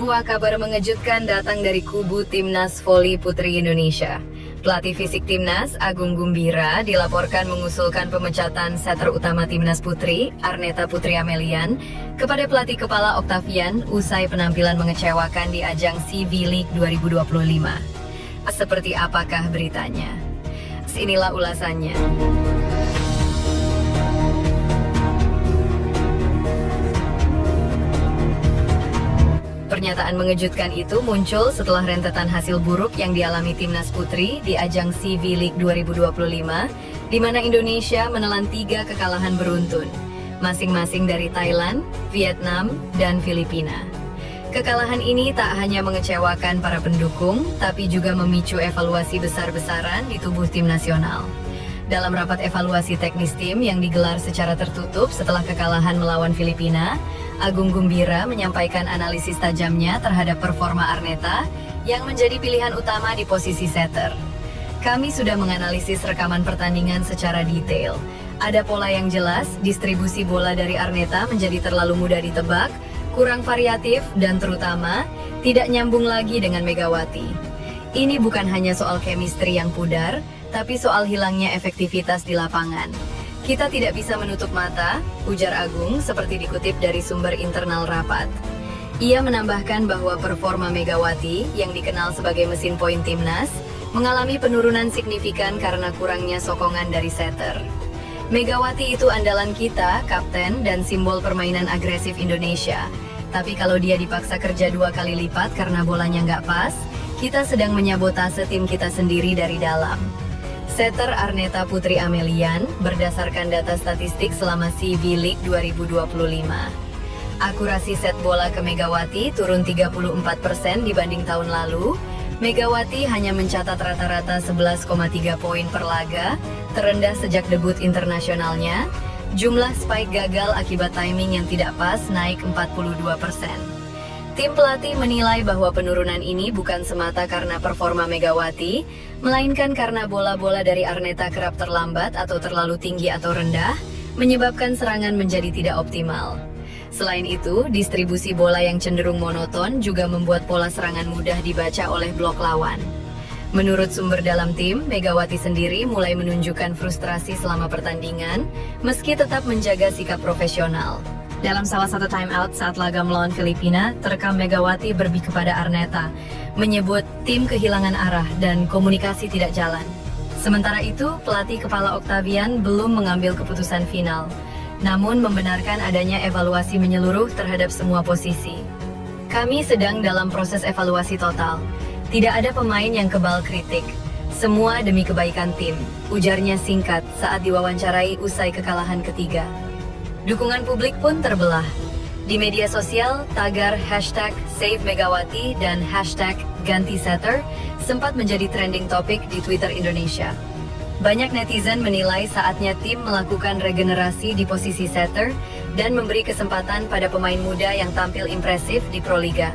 Sebuah kabar mengejutkan datang dari kubu Timnas Voli Putri Indonesia. Pelatih fisik Timnas, Agung Gumbira, dilaporkan mengusulkan pemecatan setter utama Timnas Putri, Arneta Putri Amelian, kepada pelatih kepala Octavian usai penampilan mengecewakan di ajang CV League 2025. Seperti apakah beritanya? Inilah ulasannya. Pernyataan mengejutkan itu muncul setelah rentetan hasil buruk yang dialami Timnas Putri di ajang CV League 2025, di mana Indonesia menelan 3 kekalahan beruntun, masing-masing dari Thailand, Vietnam, dan Filipina. Kekalahan ini tak hanya mengecewakan para pendukung, tapi juga memicu evaluasi besar-besaran di tubuh tim nasional. Dalam rapat evaluasi teknis tim yang digelar secara tertutup setelah kekalahan melawan Filipina, Agung Gumbira menyampaikan analisis tajamnya terhadap performa Arneta yang menjadi pilihan utama di posisi setter. Kami sudah menganalisis rekaman pertandingan secara detail. Ada pola yang jelas, distribusi bola dari Arneta menjadi terlalu mudah ditebak, kurang variatif, dan terutama tidak nyambung lagi dengan Megawati. Ini bukan hanya soal chemistry yang pudar, tapi soal hilangnya efektivitas di lapangan. Kita tidak bisa menutup mata, ujar Agung seperti dikutip dari sumber internal rapat. Ia menambahkan bahwa performa Megawati, yang dikenal sebagai mesin poin Timnas, mengalami penurunan signifikan karena kurangnya sokongan dari setter. Megawati itu andalan kita, kapten, dan simbol permainan agresif Indonesia. Tapi kalau dia dipaksa kerja 2 kali lipat karena bolanya nggak pas, kita sedang menyabotase tim kita sendiri dari dalam. Setter Arneta Putri Amelian berdasarkan data statistik selama CV League 2025. Akurasi set bola ke Megawati turun 34% dibanding tahun lalu. Megawati hanya mencatat rata-rata 11,3 poin per laga, terendah sejak debut internasionalnya. Jumlah spike gagal akibat timing yang tidak pas naik 42%. Tim pelatih menilai bahwa penurunan ini bukan semata karena performa Megawati, melainkan karena bola-bola dari Arneta kerap terlambat atau terlalu tinggi atau rendah, menyebabkan serangan menjadi tidak optimal. Selain itu, distribusi bola yang cenderung monoton juga membuat pola serangan mudah dibaca oleh blok lawan. Menurut sumber dalam tim, Megawati sendiri mulai menunjukkan frustrasi selama pertandingan, meski tetap menjaga sikap profesional. Dalam salah satu timeout saat laga melawan Filipina, terekam Megawati berbisik kepada Arneta, menyebut tim kehilangan arah dan komunikasi tidak jalan. Sementara itu, pelatih kepala Octavian belum mengambil keputusan final, namun membenarkan adanya evaluasi menyeluruh terhadap semua posisi. Kami sedang dalam proses evaluasi total. Tidak ada pemain yang kebal kritik. Semua demi kebaikan tim, ujarnya singkat saat diwawancarai usai kekalahan ketiga. Dukungan publik pun terbelah. Di media sosial, tagar #SaveMegawati dan #GantiSetter sempat menjadi trending topik di Twitter Indonesia. Banyak netizen menilai saatnya tim melakukan regenerasi di posisi setter dan memberi kesempatan pada pemain muda yang tampil impresif di Proliga.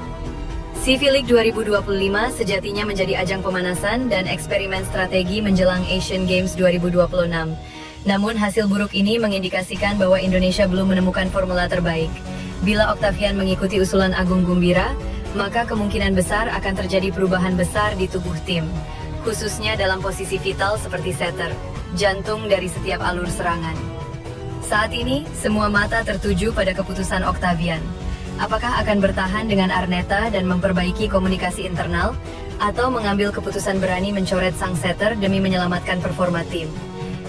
CV League 2025 sejatinya menjadi ajang pemanasan dan eksperimen strategi menjelang Asian Games 2026. Namun hasil buruk ini mengindikasikan bahwa Indonesia belum menemukan formula terbaik. Bila Octavian mengikuti usulan Agung Gumbira, maka kemungkinan besar akan terjadi perubahan besar di tubuh tim, khususnya dalam posisi vital seperti setter, jantung dari setiap alur serangan. Saat ini, semua mata tertuju pada keputusan Octavian. Apakah akan bertahan dengan Arneta dan memperbaiki komunikasi internal, atau mengambil keputusan berani mencoret sang setter demi menyelamatkan performa tim?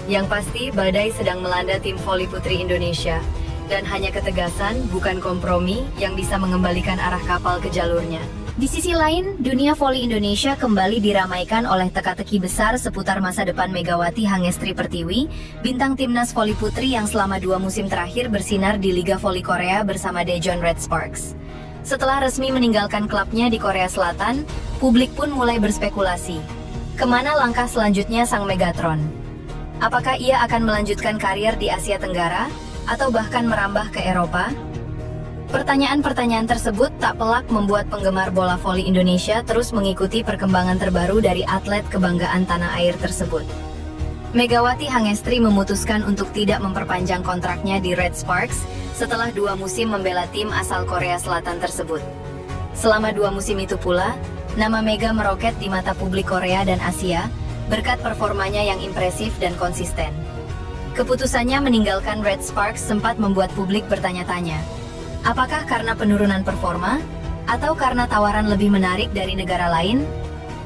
Yang pasti, badai sedang melanda tim voli putri Indonesia, dan hanya ketegasan, bukan kompromi, yang bisa mengembalikan arah kapal ke jalurnya. Di sisi lain, dunia voli Indonesia kembali diramaikan oleh teka-teki besar seputar masa depan Megawati Hangestri Pertiwi, bintang timnas voli putri yang selama 2 musim terakhir bersinar di Liga Voli Korea bersama Daejeon Red Sparks. Setelah resmi meninggalkan klubnya di Korea Selatan, publik pun mulai berspekulasi. Kemana langkah selanjutnya sang Megatron? Apakah ia akan melanjutkan karier di Asia Tenggara, atau bahkan merambah ke Eropa? Pertanyaan-pertanyaan tersebut tak pelak membuat penggemar bola voli Indonesia terus mengikuti perkembangan terbaru dari atlet kebanggaan tanah air tersebut. Megawati Hangestri memutuskan untuk tidak memperpanjang kontraknya di Red Sparks setelah 2 musim membela tim asal Korea Selatan tersebut. Selama 2 musim itu pula, nama Mega meroket di mata publik Korea dan Asia berkat performanya yang impresif dan konsisten. Keputusannya meninggalkan Red Sparks sempat membuat publik bertanya-tanya, apakah karena penurunan performa atau karena tawaran lebih menarik dari negara lain?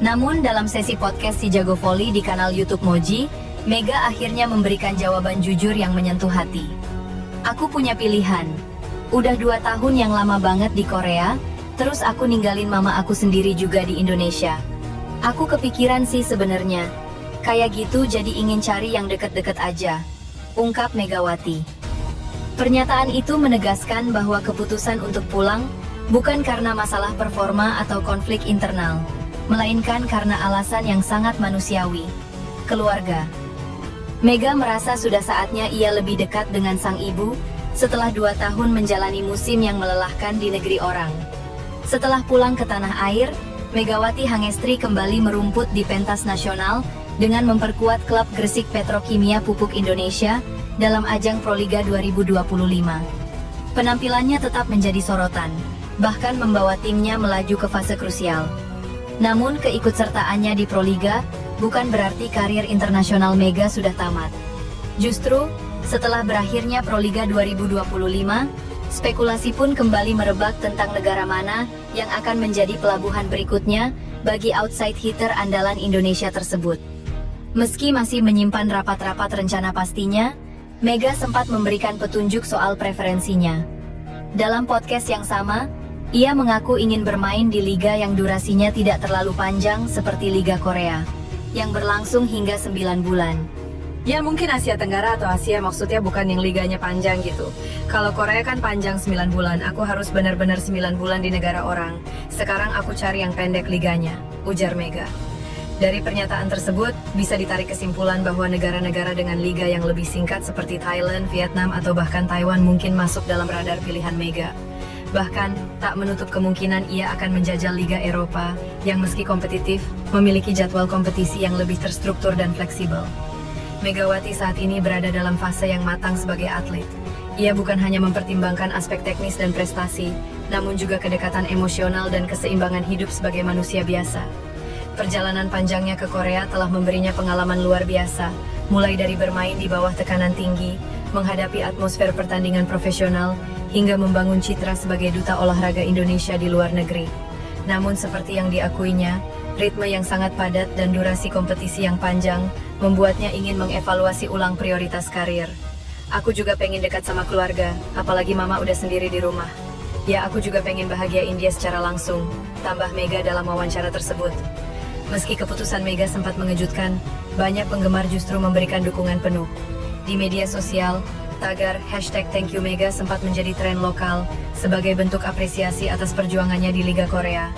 Namun dalam sesi podcast Si Jago Volley di kanal YouTube Moji, Mega akhirnya memberikan jawaban jujur yang menyentuh hati. Aku punya pilihan. Udah 2 tahun yang lama banget di Korea, terus aku ninggalin mama aku sendiri juga di Indonesia. Aku kepikiran sih sebenarnya. Kayak gitu jadi ingin cari yang deket-deket aja, ungkap Megawati. Pernyataan itu menegaskan bahwa keputusan untuk pulang bukan karena masalah performa atau konflik internal, melainkan karena alasan yang sangat manusiawi, keluarga. Mega merasa sudah saatnya ia lebih dekat dengan sang ibu setelah 2 tahun menjalani musim yang melelahkan di negeri orang. Setelah pulang ke tanah air, Megawati Hangestri kembali merumput di pentas nasional dengan memperkuat klub Gresik Petrokimia Pupuk Indonesia dalam ajang Proliga 2025. Penampilannya tetap menjadi sorotan, bahkan membawa timnya melaju ke fase krusial. Namun keikutsertaannya di Proliga bukan berarti karir internasional Mega sudah tamat. Justru, setelah berakhirnya Proliga 2025, spekulasi pun kembali merebak tentang negara mana yang akan menjadi pelabuhan berikutnya bagi outside hitter andalan Indonesia tersebut. Meski masih menyimpan rapat-rapat rencana pastinya, Mega sempat memberikan petunjuk soal preferensinya. Dalam podcast yang sama, ia mengaku ingin bermain di liga yang durasinya tidak terlalu panjang seperti Liga Korea, yang berlangsung hingga 9 bulan. Ya mungkin Asia Tenggara atau Asia, maksudnya bukan yang liganya panjang gitu. Kalau Korea kan panjang 9 bulan, aku harus benar-benar 9 bulan di negara orang. Sekarang aku cari yang pendek liganya, ujar Mega. Dari pernyataan tersebut, bisa ditarik kesimpulan bahwa negara-negara dengan liga yang lebih singkat seperti Thailand, Vietnam, atau bahkan Taiwan mungkin masuk dalam radar pilihan Mega. Bahkan, tak menutup kemungkinan ia akan menjajal Liga Eropa, yang meski kompetitif, memiliki jadwal kompetisi yang lebih terstruktur dan fleksibel. Megawati saat ini berada dalam fase yang matang sebagai atlet. Ia bukan hanya mempertimbangkan aspek teknis dan prestasi, namun juga kedekatan emosional dan keseimbangan hidup sebagai manusia biasa. Perjalanan panjangnya ke Korea telah memberinya pengalaman luar biasa, mulai dari bermain di bawah tekanan tinggi, menghadapi atmosfer pertandingan profesional, hingga membangun citra sebagai duta olahraga Indonesia di luar negeri. Namun seperti yang diakuinya, ritme yang sangat padat dan durasi kompetisi yang panjang, membuatnya ingin mengevaluasi ulang prioritas karir. Aku juga pengen dekat sama keluarga, apalagi mama udah sendiri di rumah. Ya aku juga pengen bahagiain dia secara langsung, tambah Mega dalam wawancara tersebut. Meski keputusan Mega sempat mengejutkan, banyak penggemar justru memberikan dukungan penuh. Di media sosial, tagar #ThankYouMega sempat menjadi tren lokal sebagai bentuk apresiasi atas perjuangannya di Liga Korea.